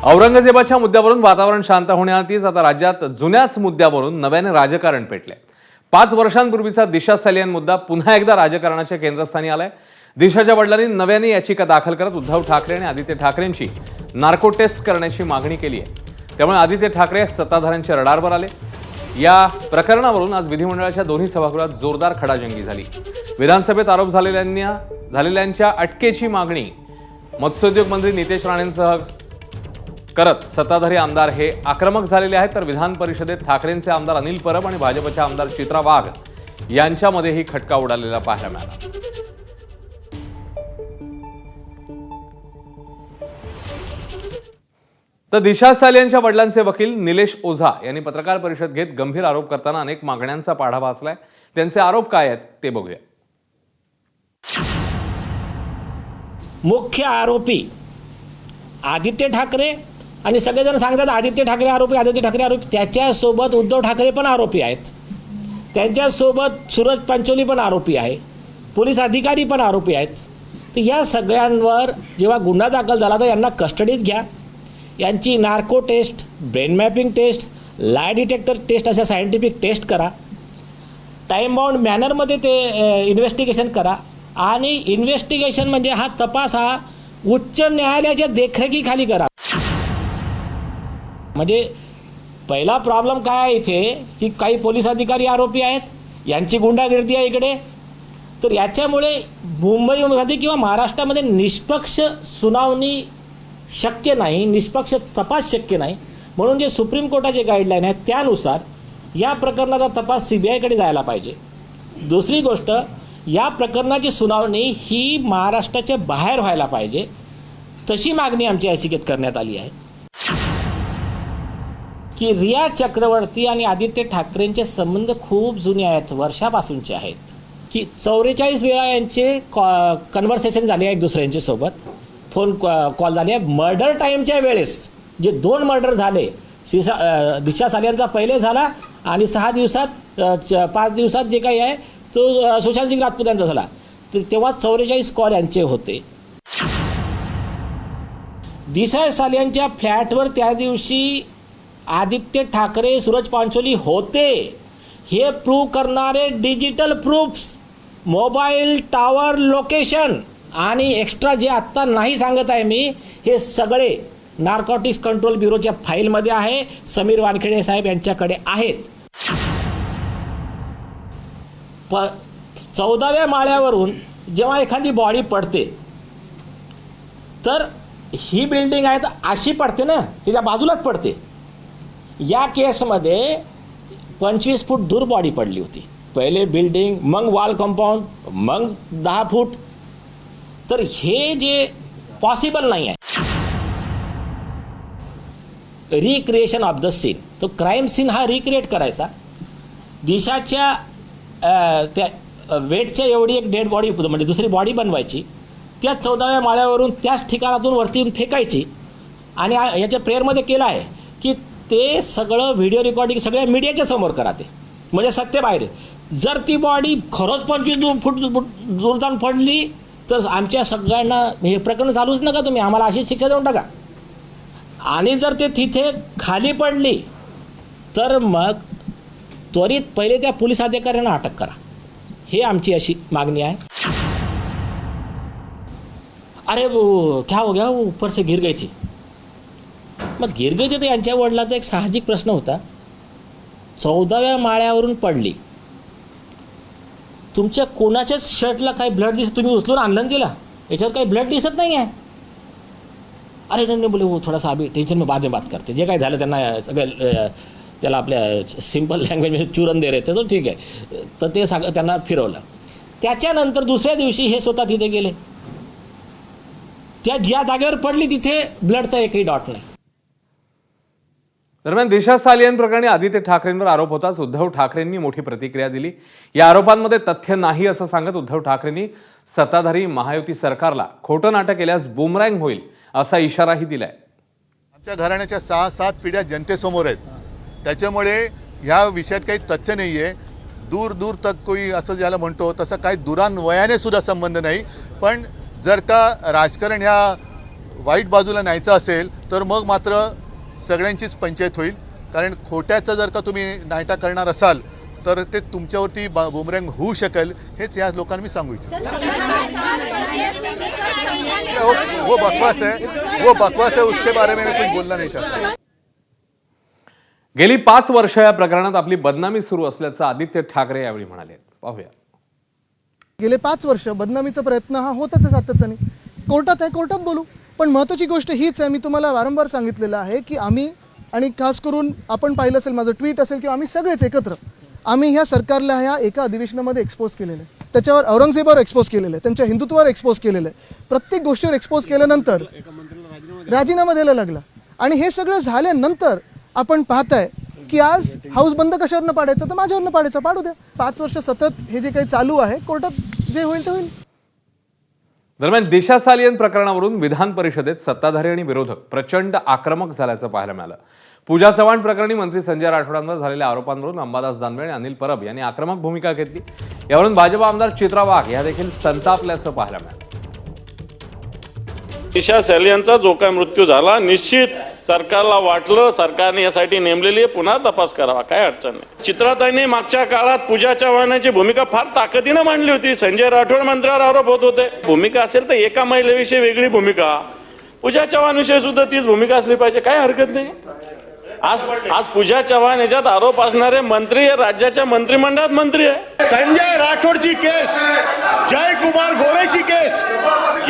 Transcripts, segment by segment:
औरंगजेबाच्या मुद्द्यावरून वातावरण शांत होण्याआधीच आता राज्यात जुन्याच मुद्द्यावरून नव्याने राजकारण पेटले। 5 वर्षांपूर्वीचा दिशा सलियन मुद्दा पुन्हा एकदा राजकारणाच्या केंद्रस्थानी आलाय। दिशाच्या वडिलांनी नव्याने याचिका दाखल करत उद्धव ठाकरे आणि आदित्य ठाकरेंची नार्को टेस्ट करण्याची मागणी केली आहे। त्यामुळे आदित्य ठाकरे सत्ताधाऱ्यांच्या रडारवर आले। या प्रकरणावरून आज विधिमंडळाच्या दोन्ही सभागृहात जोरदार खडाजंगी झाली। विधानसभेत आरोप झालेल्यांच्या अटकेची मागणी मत्स्योद्योग मंत्री नितेश राणेंसह करत सत्ताधारी आमदार हे आक्रमक झालेले आहेत, तर विधान परिषदेत ठाकरेंचे आमदार अनिल परब आणि भाजपच्या आमदार चित्रा वाघ यांच्यामध्येही खटका उडालेला पाहायला मिळाला। तर दिशा सालियनच्या वडिलांचे वकील निलेश ओझा यांनी पत्रकार परिषद घेत गंभीर आरोप करताना अनेक मागण्यांचा पाढा वाचलाय। त्यांचे आरोप काय आहेत ते बघूया। मुख्य आरोपी आदित्य ठाकरे आणि सगळेजण सांगतात आदित्य ठाकरे आरोपी, त्याच्यासोबत उद्धव ठाकरे पण आरोपी आहेत, त्यांच्यासोबत सूरज पंचोली पण आरोपी आहे, पोलीस अधिकारी पण आरोपी आहेत। तर या सगळ्यांवर जेव्हा गुन्हा दाखल झाला तर यांना कस्टडीत घ्या, यांची narco test, brain mapping test, lie detector test अशा सायंटिफिक टेस्ट करा, टाईम बाउंड मॅनरमध्ये ते इन्व्हेस्टिगेशन करा। आणि इन्व्हेस्टिगेशन म्हणजे हा तपास हा उच्च न्यायालयाच्या देखरेखीखाली करा। म्हणजे पहिला प्रॉब्लेम काय आहे इथे की काही पोलीस अधिकारी आरोपी आहेत, यांची गुंडागिरी आहे इकडे। तर याच्यामुळे मुंबईमध्ये किंवा महाराष्ट्रामध्ये निष्पक्ष सुनावणी शक्य नाही, निष्पक्ष तपास शक्य नाही। म्हणून जे सुप्रीम कोर्टाचे गाईडलाईन आहेत त्यानुसार या प्रकरणाचा तपास CBIकडे जायला पाहिजे। दुसरी गोष्ट, या प्रकरणाची सुनावणी ही महाराष्ट्राच्या बाहेर व्हायला पाहिजे, तशी मागणी आमच्या याचिकेत करण्यात आली आहे। की रिया चक्रवर्ती आणि आदित्य ठाकरेंचे संबंध खूप जुने आहेत, वर्षापासूनचे आहेत। की 44 वेळा यांचे कन्व्हर्सेशन झाले एक दुसऱ्यांच्या सोबत, फोन कॉल झाले। मर्डर टाईमच्या वेळेस जे 2 मर्डर झाले, दिशा सालियनचा पहिले झाला आणि 6 दिवसात 5 दिवसात जे काही आहे तो सुशांत सिंग राजपूत यांचा झाला, तर तेव्हा 44 कॉल यांचे होते। दिशा सालियनच्या फ्लॅटवर त्या दिवशी आदित्य ठाकरे, सूरज पांचोली होते हे प्रूव्ह करणारे digital proofs, mobile tower location आणि एक्स्ट्रा जे आत्ता नाही सांगत आहे मी, हे सगळे नार्कोटिक्स कंट्रोल ब्युरोच्या फाईलमध्ये आहे, समीर वानखेडे साहेब यांच्याकडे आहेत। 14व्या माळ्यावरून जेव्हा एखादी बॉडी पडते तर ही बिल्डिंग आहे तर अशी पडते ना, तिच्या बाजूलाच पडते। या केसमध्ये 25 फूट दूर बॉडी पडली होती, पहिले बिल्डिंग, मग वॉल कंपाऊंड, मग 10 फूट। तर हे जे पॉसिबल नाही आहे रिक्रिएशन ऑफ द सीन, तो क्राईम सीन हा रिक्रिएट करायचा। दिशाच्या त्या वेटच्या एवढी एक डेड बॉडी म्हणजे दुसरी बॉडी बनवायची, त्या 14व्या माळ्यावरून त्याच ठिकाणातून वरती येऊन फेकायची। आणि याच्या प्रेयरमध्ये केलं आहे की ते सगळं व्हिडिओ रेकॉर्डिंग सगळ्या मीडियाच्या समोर करा, ते म्हणजे सत्य बाहेर। जर ती बॉडी खरंच 25 फूट दूर जाऊन पडली तर आमच्या सगळ्यांना हे प्रकरण चालूच नका, तुम्ही आम्हाला अशी शिक्षा देऊन टाका। आणि जर ते तिथे खाली पडली तर मग त्वरित पहिले त्या पोलीस अधिकाऱ्यांना अटक करा, हे आमची अशी मागणी आहे। अरे वो क्या हो गया, वो ऊपर से गिर गई थी। मग गिर गई थी तर यांच्या वडिलांचा एक साहजिक प्रश्न होता, 14व्या माळ्यावरून पडली, तुमच्या कोणाच्याच शर्टला काही ब्लड दिसत, तुम्ही उचलून आणलं तिला, याच्यावर काही ब्लड दिसत नाही आहे। अरे नाही बोले वो थोडासा अभी टेंशन में बाद में बात करते, जे काही झालं त्यांना सगळं त्याला आपल्या सिंपल लँग्वेजमध्ये चूरन दे रे ते, तर ठीक आहे। तर ते त्यांना फिरवलं। त्याच्यानंतर दुसऱ्या दिवशी हे स्वतः तिथे गेले, त्या ज्या जागेवर पडली तिथे ब्लडचा एकही डॉट नाही। दरम्यान दिशा सालियन प्रकरणी आदित्य ठाकरेंवर आरोप होताच उद्धव ठाकरेंनी मोठी प्रतिक्रिया दिली। या आरोपांमध्ये तथ्य नाही असं सांगत उद्धव ठाकरेंनी सत्ताधारी महायुती सरकारला खोटं नाटक केल्यास बूमरँग होईल असा इशाराही दिलाय। आमच्या घराण्याच्या 6-7 पिढ्या जनतेसमोर आहेत, त्याच्यामुळे ह्या विषयात काही तथ्य नाही आहे। दूर दूर तक कोई असं ज्याला म्हणतो तसं काही दुरान्वयाने सुद्धा संबंध नाही। पण जर का राजकारण ह्या वाईट बाजूला न्यायचं असेल तर मग मात्र सगळ्यांचीच पंचायत होईल. कारण खोट्याचं जर का तुम्ही नायटा करणार असाल तर ते तुमच्यावरती बुमरँग होऊ शकेल, हेच या लोकांना मी सांगू इच्छितो. वो बकवास है, उसके बारे में मैं कुछ बोलना नहीं चाहता. गेली 5 वर्ष या प्रकरणात आपली बदनामी सुरू असल्याचं आदित्य ठाकरे यावेळी म्हणाले. पाहूया. गेले 5 वर्ष बदनामीचा प्रयत्न हा होतच आहे सातत्याने. कोर्टात आहे, कोर्टात बोलू. पण महत्त्वाची गोष्ट हीच आहे, मी तुम्हाला वारंवार सांगितलेलं आहे की आम्ही, आणि खास करून आपण पाहिलं असेल माझं ट्विट असेल किंवा आम्ही सगळेच एकत्र, आम्ही ह्या सरकारला ह्या एका अधिवेशनामध्ये एक्सपोज केलेलं आहे. त्याच्यावर औरंगजेबावर एक्सपोज केलेलं आहे, त्यांच्या हिंदुत्वावर एक्सपोज केलेलं आहे. प्रत्येक गोष्टीवर एक्सपोज केल्यानंतर राजीनामा द्यायला लागला. आणि हे सगळं झाल्यानंतर आपण पाहताय की आज हाऊस बंद कशावरनं पाडायचं, तर माझ्यावरनं पाडायचं, पाडू द्या. 5 वर्ष सतत हे जे काही चालू आहे, कोर्टात जे होईल ते होईल. दरम्यान दिशा सालियन प्रकरणावरून विधान परिषदेत सत्ताधारी आणि विरोधक प्रचंड आक्रमक झाल्याचं पाहायला मिळालं. पूजा चव्हाण प्रकरणी मंत्री संजय राठोडांवर झालेल्या आरोपांवरून अंबादास दानवे आणि अनिल परब यांनी आक्रमक भूमिका घेतली. यावरून भाजपा आमदार चित्रा वाघ या देखील संतापल्याचं पाहायला मिळालं. दिशा सालियनचा जो काय मृत्यू झाला, निश्चित सरकारला वाटलं, सरकारने यासाठी नेमलेली आहे, पुन्हा तपास करावा, काय अडचण नाही. चित्राताईंनी मागच्या काळात पूजा चव्हाणांची भूमिका फार ताकदीनं मांडली होती. संजय राठोड मंत्र्यावर आरोप होत होते. भूमिका असेल तर एका महिलेविषयी वेगळी भूमिका, पूजा चव्हाण विषयी सुद्धा तीच भूमिका असली पाहिजे, काय हरकत नाही. आज पूजा चव्हाण याच्यात आरोप असणारे मंत्री हे राज्याच्या मंत्रिमंडळात मंत्री आहे. संजय राठोडची केस, जयकुमार गोरेची केस,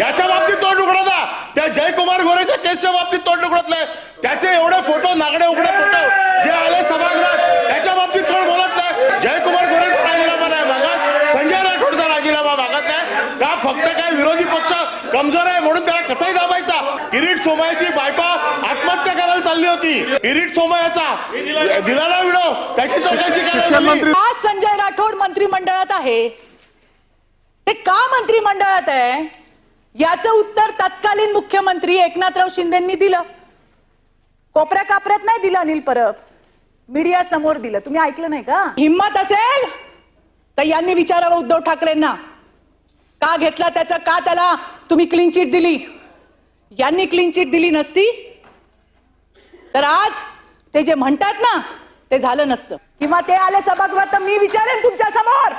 याच्या बाबतीत तोंड उघडता. त्या जयकुमार गोरेच्या केसच्या बाबतीत तोंड उघडत नाही. त्याचे एवढे फोटो, नागडे उघडे फोटो जे आले सभागृहात, त्याच्या बाबतीत कोण बोलत नाही. जयकुमार गोरेचा राजीनामा नाही मागत, संजय राठोडचा राजीनामा मागत नाही का? फक्त काय विरोधी पक्ष कमजोर आहे म्हणून त्याला कसाही दाबायचा. किरीट सोमय्याची बायको आत्महत्या करायला चालली होती. किरीट सोमय्याचा दिलाला व्हिडिओ, त्याची चौकशी करायला. आज संजय राठोड मंत्रिमंडळात आहे, ते का मंत्रिमंडळात आहे याचं उत्तर तत्कालीन मुख्यमंत्री एकनाथराव शिंदेंनी दिलं. कोपऱ्या कापऱ्यात नाही दिलं, अनिल परब मीडिया समोर दिलं. तुम्ही ऐकलं नाही का? हिम्मत असेल तर यांनी विचारावं उद्धव ठाकरेंना, का घेतला त्याचं, का त्याला तुम्ही क्लीन चिट दिली. यांनी क्लीन चिट दिली नसती तर आज ते जे म्हणतात ना ते झालं नसतं. किंवा ते आले सभागृहात तर मी विचारेन तुमच्या समोर,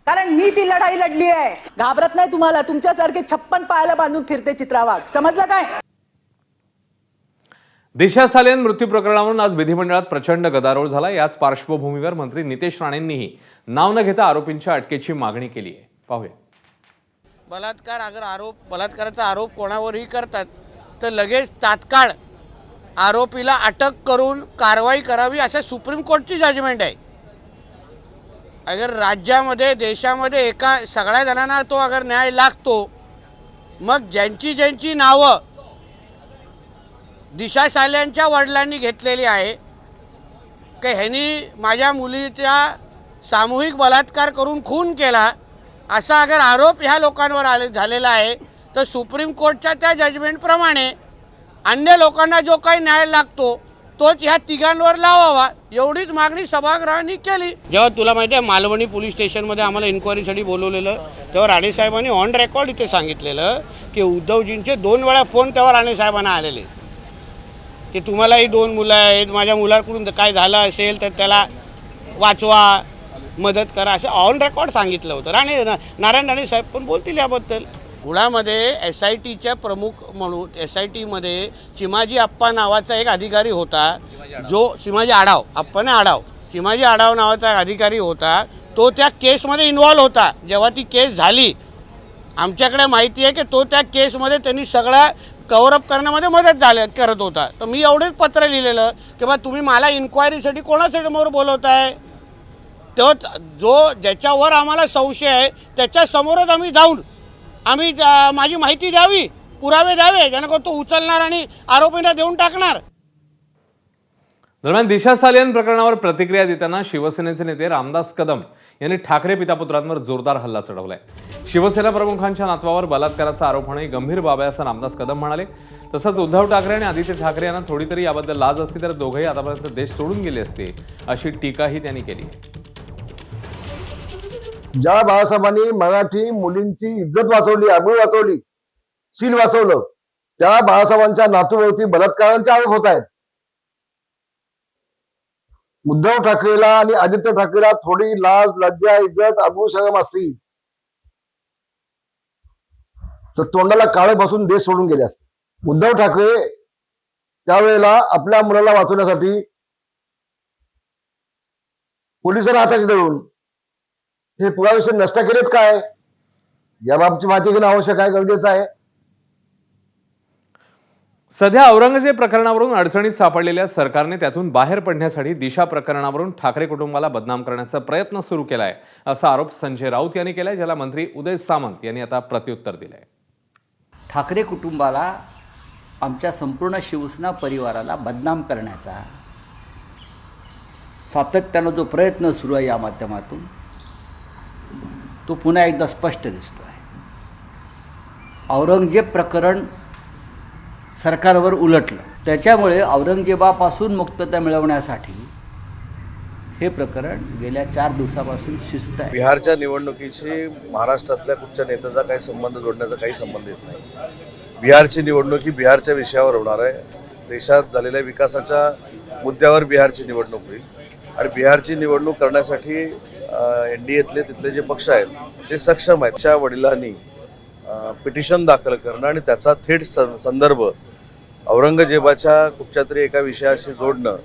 कारण मी ती लढाई लढली आहे. घाबरत नाही तुम्हाला. तुमच्यासारखे 56 पायाला बांधून फिरते चित्रा वाघ, समजलं काय? दिशा सालियन मृत्यू प्रकरणावरून आज विधिमंडळात प्रचंड गदारोळ झाला. याच पार्श्वभूमीवर मंत्री नितेश राणेंनीही नाव न घेता आरोपींच्या अटकेची मागणी केली आहे. पाहूया. बलात्कार अगर बलात्काराचा आरोप कोणावरही करतात तर लगेच तात्काळ आरोपीला अटक करून कारवाई करावी, अशा सुप्रीम कोर्टची जजमेंट आहे. अगर राज्यामध्ये, देशामध्ये एका सगळ्या जणांना तो अगर न्याय लागतो, मग ज्यांची नावं दिशा सालियनच्या वडिलांनी घेतलेली आहे की ह्यांनी माझ्या मुलीचा सामूहिक बलात्कार करून खून केला, असा अगर आरोप ह्या लोकांवर झालेला आहे, तर सुप्रीम कोर्टच्या त्या जजमेंटप्रमाणे अन्य लोकांना जो काही न्याय लागतो तोच ह्या तिघांवर लावावा, एवढीच मागणी सभागृहांनी केली. जेव्हा तुला माहिती आहे मालवणी पोलीस स्टेशनमध्ये आम्हाला इन्क्वायरीसाठी बोलवलेलं, तेव्हा राणेसाहेबांनी ऑन रेकॉर्ड इथे सांगितलेलं की उद्धवजींचे 2 वेळा फोन तेव्हा राणेसाहेबांना आलेले की तुम्हालाही 2 मुलं आहेत, माझ्या मुलाकडून काय झालं असेल तर त्याला वाचवा, मदत करा, असं ऑन रेकॉर्ड सांगितलं होतं. नारायण राणे साहेब पण बोलतील याबद्दल. पुण्यामध्ये SITच्या प्रमुख म्हणून SITमध्ये चिमाजी आप्पा नावाचा एक अधिकारी होता, जो चिमाजी आढाव चिमाजी आढाव नावाचा एक अधिकारी होता, तो त्या केसमध्ये इन्व्हॉल्व होता. जेव्हा ती केस झाली, आमच्याकडे माहिती आहे की तो त्या केसमध्ये त्यांनी सगळा कव्हरअप करण्यामध्ये मदत करत होता. तर मी एवढेच पत्र लिहिलेलं की बा तुम्ही मला इन्क्वायरीसाठी कोणासमोर बोलवताय, तो ज्याच्यावर आम्हाला संशय आहे त्याच्यासमोरच आम्ही जाऊन माझी माहिती द्यावी, पुरावे द्यावे, जेणेकरून तो उचलणार आणि आरोपींना देऊन टाकणार. दरम्यान दिशा सालियन प्रकरणावर प्रतिक्रिया देताना शिवसेनेचे नेते रामदास कदम यांनी ठाकरे पितापुत्रांवर जोरदार हल्ला चढवलाय. शिवसेना प्रमुखांच्या नातवावर बलात्काराचा आरोप होणे गंभीर बाब आहे असं रामदास कदम म्हणाले. तसंच उद्धव ठाकरे आणि आदित्य ठाकरे यांना थोडी तरी याबद्दल लाज असती तर दोघंही आतापर्यंत देश सोडून गेले असते, अशी टीकाही त्यांनी केली. ज्या बाळासाहेबांनी मराठी मुलींची इज्जत वाचवली, आबरू वाचवली, शील वाचवलं, त्या बाळासाहेबांच्या नातूभोवती बलात्कारांचे आरोप होत आहेत. उद्धव ठाकरेला आणि आदित्य ठाकरेला थोडी लाज लज्जा इज्जत अबू शरम असती तर तोंडाला काळे बसून देश सोडून गेले असते. उद्धव ठाकरे त्यावेळेला आपल्या मुलाला वाचवण्यासाठी पोलिसांना हाताची धरून हे पुरावे नष्ट केलेत काय, याबाबतची माहिती घेणं आवश्यक आहे, गरजेचं आहे. सध्या औरंगजेब प्रकरणावरून अडचणीत सापडलेल्या सरकारने त्यातून बाहेर पडण्यासाठी दिशा प्रकरणावरून ठाकरे कुटुंबाला बदनाम करण्याचा प्रयत्न सुरू केलाय असा आरोप संजय राऊत यांनी केलाय, ज्याला मंत्री उदय सामंत यांनी आता प्रत्युत्तर दिलंय. ठाकरे कुटुंबाला, आमच्या संपूर्ण शिवसेना परिवाराला बदनाम करण्याचा सातत्यानं जो प्रयत्न सुरू आहे या माध्यमातून तो पुन्हा एकदा स्पष्ट दिसतो आहे. औरंगजेब प्रकरण सरकारवर उलटलं, त्याच्यामुळे औरंगजेबापासून मुक्तता मिळवण्यासाठी हे प्रकरण गेल्या 4 दिवसापासून शिस्त आहे. बिहारच्या निवडणुकीशी महाराष्ट्रातल्या कुठच्या नेत्याचा काही संबंध जोडण्याचा काही संबंध येत नाही. बिहारची निवडणूक ही बिहारच्या विषयावर होणार आहे. देशात झालेल्या विकासाच्या मुद्द्यावर बिहारची निवडणूक होईल आणि बिहारची निवडणूक करण्यासाठी NDAतले तिथले जे पक्ष आहेत ते सक्षम आहेत. त्या वडिलांनी पिटिशन दाखल करणं आणि त्याचा थेट संदर्भ औरंगजेबाच्या कुठच्या तरी एका विषयाशी जोडणं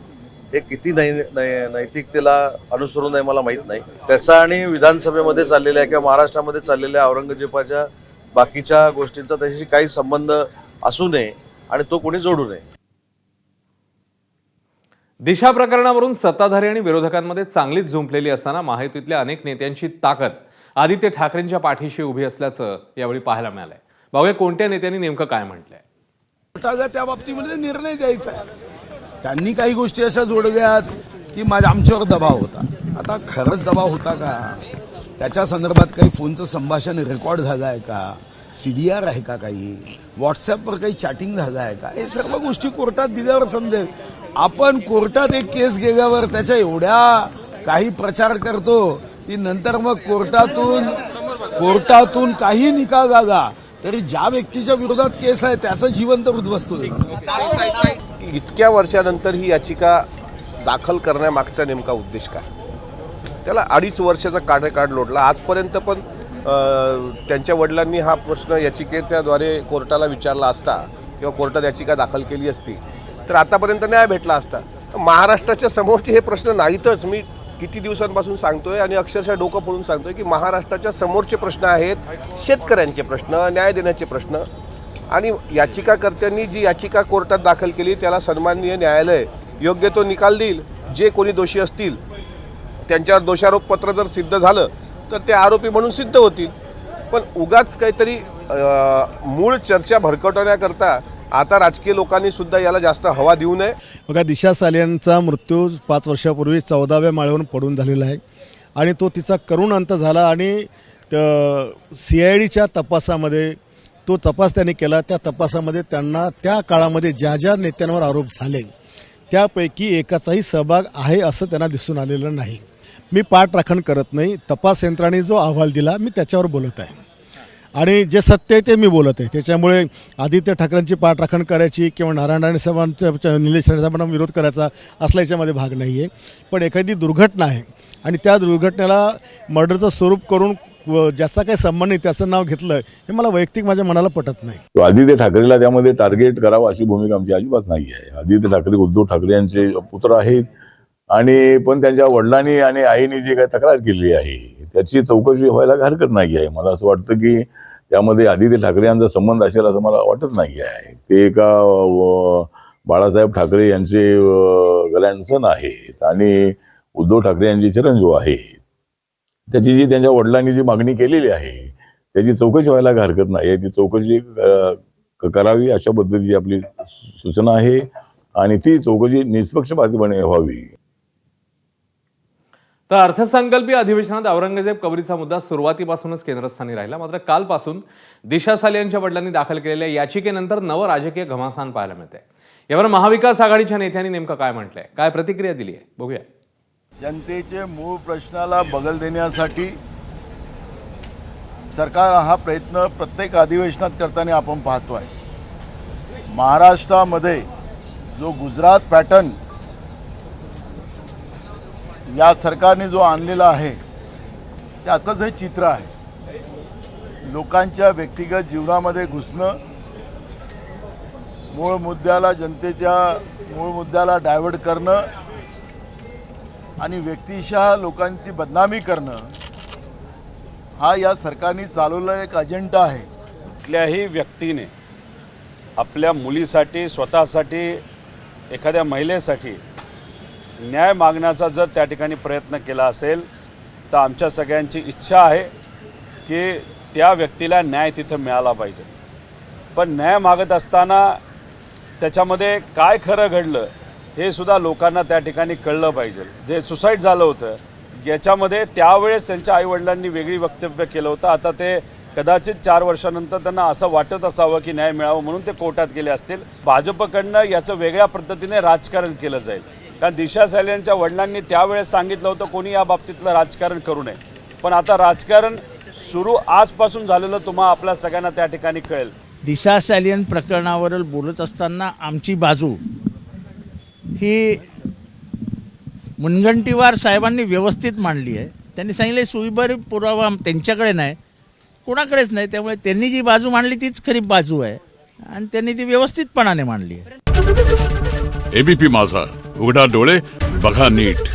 हे किती नैतिकतेला अनुसरून आहे मला माहीत नाही. त्याचा आणि विधानसभेमध्ये चाललेल्या किंवा महाराष्ट्रामध्ये चाललेल्या औरंगजेबाच्या बाकीच्या गोष्टींचा त्याच्याशी काही संबंध असू नये आणि तो कोणी जोडू नये. दिशा प्रकरणावरून सत्ताधारी आणि विरोधकांमध्ये चांगलीच झुंपलेली असताना महायुतीतल्या अनेक नेत्यांची ताकद आदित्य ठाकरेंच्या पाठीशी उभी असल्याचं यावेळी पाहायला मिळालंय. बघूया कोणत्या नेत्यांनी नेमकं काय म्हटलंय. त्या बाबतीमध्ये निर्णय द्यायचा आहे. त्यांनी काही गोष्टी अशा जोडव्यात की आमच्यावर दबाव होता. आता खरंच दबाव होता का, त्याच्या संदर्भात काही फोनचं संभाषण रेकॉर्ड झालं आहे का, CDR आहे का, काही व्हॉट्सअपवर काही चॅटिंग झालं आहे का, हे सर्व गोष्टी कोर्टात दिल्यावर समजेल. आपण कोर्टात एक केस गेल्यावर त्याच्या एवढ्या काही प्रचार करतो की नंतर मग कोर्टातून काही निकाल आला तरी ज्या व्यक्तीच्या विरोधात केस आहे त्याचं जिवंत उद्ध्वस्त होईल. इतक्या वर्षानंतर ही याचिका दाखल करण्यामागचा नेमका उद्देश काय? त्याला 2.5 वर्षाचा कार्यकाळ लोटला. आजपर्यंत पण त्यांच्या वडिलांनी हा प्रश्न याचिकेच्याद्वारे कोर्टाला विचारला असता किंवा कोर्टात याचिका दाखल केली असती तर आतापर्यंत न्याय भेटला असता. महाराष्ट्राच्या समोरचे हे प्रश्न नाहीतच. मी किती दिवसांपासून सांगतोय आणि अक्षरशः डोकं फोडून सांगतोय की महाराष्ट्राच्या समोरचे प्रश्न आहेत शेतकऱ्यांचे प्रश्न, न्याय देण्याचे प्रश्न. आणि याचिकाकर्त्यांनी जी याचिका कोर्टात दाखल केली त्याला सन्माननीय न्यायालय योग्य तो निकाल देईल. जे कोणी दोषी असतील त्यांच्यावर दोषारोपपत्र जर सिद्ध झालं तर ते आरोपी म्हणून सिद्ध होतील. पण उगाच काहीतरी मूळ चर्चा भरकटवण्याकरता आता राजकीय लोकांनी सुद्धा याला जास्त हवा देऊ नये. बघा, दिशा सालियांचा मृत्यू 5 वर्षापूर्वी 14व्या माळ्यावरून पडून झालेला आहे आणि तो तिचा करुण अंत झाला आणि CIDच्या तपासामध्ये तो तपास त्यांनी केला. त्या तपासामध्ये त्यांना त्या काळामध्ये ज्या ज्या नेत्यांवर आरोप झाले त्यापैकी एकाचाही सहभाग आहे असं त्यांना दिसून आलेलं नाही. मी पाठराखण करत नाही. तपास यंत्रणेने जो अहवाल दिला मी त्याच्यावर बोलत आहे आणि जे सत्य आहे ते मी बोलत आहे. त्याच्यामुळे आदित्य ठाकरेंची पाठराखण करायची किंवा नारायण राणे साहेबांच्या निलेश राणे साहेबांना विरोध करायचा असला याच्यामध्ये भाग नाही आहे. पण एखादी दुर्घटना आहे आणि त्या दुर्घटनेला मर्डरचं स्वरूप करून ज्याचा काही संबंध नाही त्याचं नाव घेतलं हे मला वैयक्तिक माझ्या मनाला पटत नाही. आदित्य ठाकरेला त्यामध्ये टार्गेट करावं अशी भूमिका आमची अजिबात नाही आहे. आदित्य ठाकरे उद्धव ठाकरे यांचे पुत्र आहेत आणि पण त्यांच्या वडिलांनी आणि आईने जी काही तक्रार केलेली आहे त्याची चौकशी व्हायला हरकत नाही आहे. मला असं वाटतं की त्यामध्ये आदित्य ठाकरे यांचा संबंध असेल असं मला वाटत नाही आहे. ते एका बाळासाहेब ठाकरे यांचे ग्रँडसन आहेत आणि उद्धव ठाकरे यांचे चिरंजीव आहेत. त्याची जी त्यांच्या वडिलांनी जी मागणी केलेली आहे त्याची चौकशी व्हायला हरकत नाही आहे. ती चौकशी करावी अशा पद्धतीची आपली सूचना आहे आणि ती चौकशी निष्पक्षपातीपणे व्हावी. तर अर्थसंकल्पीय अधिवेशनात औरंगजेब कबरीचा मुद्दा सुरुवातीपासूनच केंद्रस्थानी राहिला. मात्र कालपासून दिशा सालियांच्या वडिलांनी दाखल केलेल्या याचिकेनंतर नवं राजकीय घमासान पाहायला मिळते. यावर महाविकास आघाडीच्या नेत्यांनी नेमकं काय म्हटलंय, काय प्रतिक्रिया दिली आहे बघूया. जनतेचे मूळ प्रश्नाला बगल देण्यासाठी सरकार हा प्रयत्न प्रत्येक अधिवेशनात करताना आपण पाहतो आहे. महाराष्ट्रामध्ये जो गुजरात पॅटर्न या सरकारने जो आणलेला आहे त्याचंच हे चित्र आहे. लोकांच्या व्यक्तिगत जीवनामध्ये घुसणं, मूळ मुद्द्याला, जनतेच्या मूळ मुद्द्याला डायव्हर्ट करणं आणि व्यक्तिशः लोकांची बदनामी करणं हा या सरकारने चालवलेला एक अजेंडा आहे. कुठल्याही व्यक्तीने आपल्या मुलीसाठी, स्वतःसाठी, एखाद्या महिलेसाठी न्याय मागण्याचा जर त्या ठिकाणी प्रयत्न केला असेल तर आमच्या सगळ्यांची इच्छा आहे की त्या व्यक्तीला न्याय तिथं मिळाला पाहिजे. पण न्याय मागत असताना त्याच्यामध्ये काय खरं घडलं हे सुद्धा लोकांना त्या ठिकाणी कळलं पाहिजे. जे सुसाईड झालं होतं याच्यामध्ये त्यावेळेस त्यांच्या आईवडिलांनी वेगळी वक्तव्य केलं होतं. आता ते कदाचित 4 वर्षानंतर त्यांना असं वाटत असावं की न्याय मिळावं म्हणून ते कोर्टात गेले असतील. भाजपकडनं याचं वेगळ्या पद्धतीने राजकारण केलं जाईल. कारण दिशा सालियांच्या वडिलांनी त्यावेळेस सांगितलं होतं कोणी या बाबतीतलं राजकारण करू नये. पण आता राजकारण सुरू आजपासून झालेलं तुम्हा आपल्या सगळ्यांना त्या ठिकाणी कळेल. दिशा सालियन प्रकरणावर बोलत असताना आमची बाजू ही मुनगंटीवार साहेबांनी व्यवस्थित मांडली आहे. त्यांनी सांगितले सुविधारी पुरावा त्यांच्याकडे नाही, कोणाकडेच नाही, त्यामुळे त्यांनी जी बाजू मांडली तीच खरी बाजू आहे आणि त्यांनी ती व्यवस्थितपणाने मांडली आहे. एबीपी माझा, उघडा डोळे बघा नीट.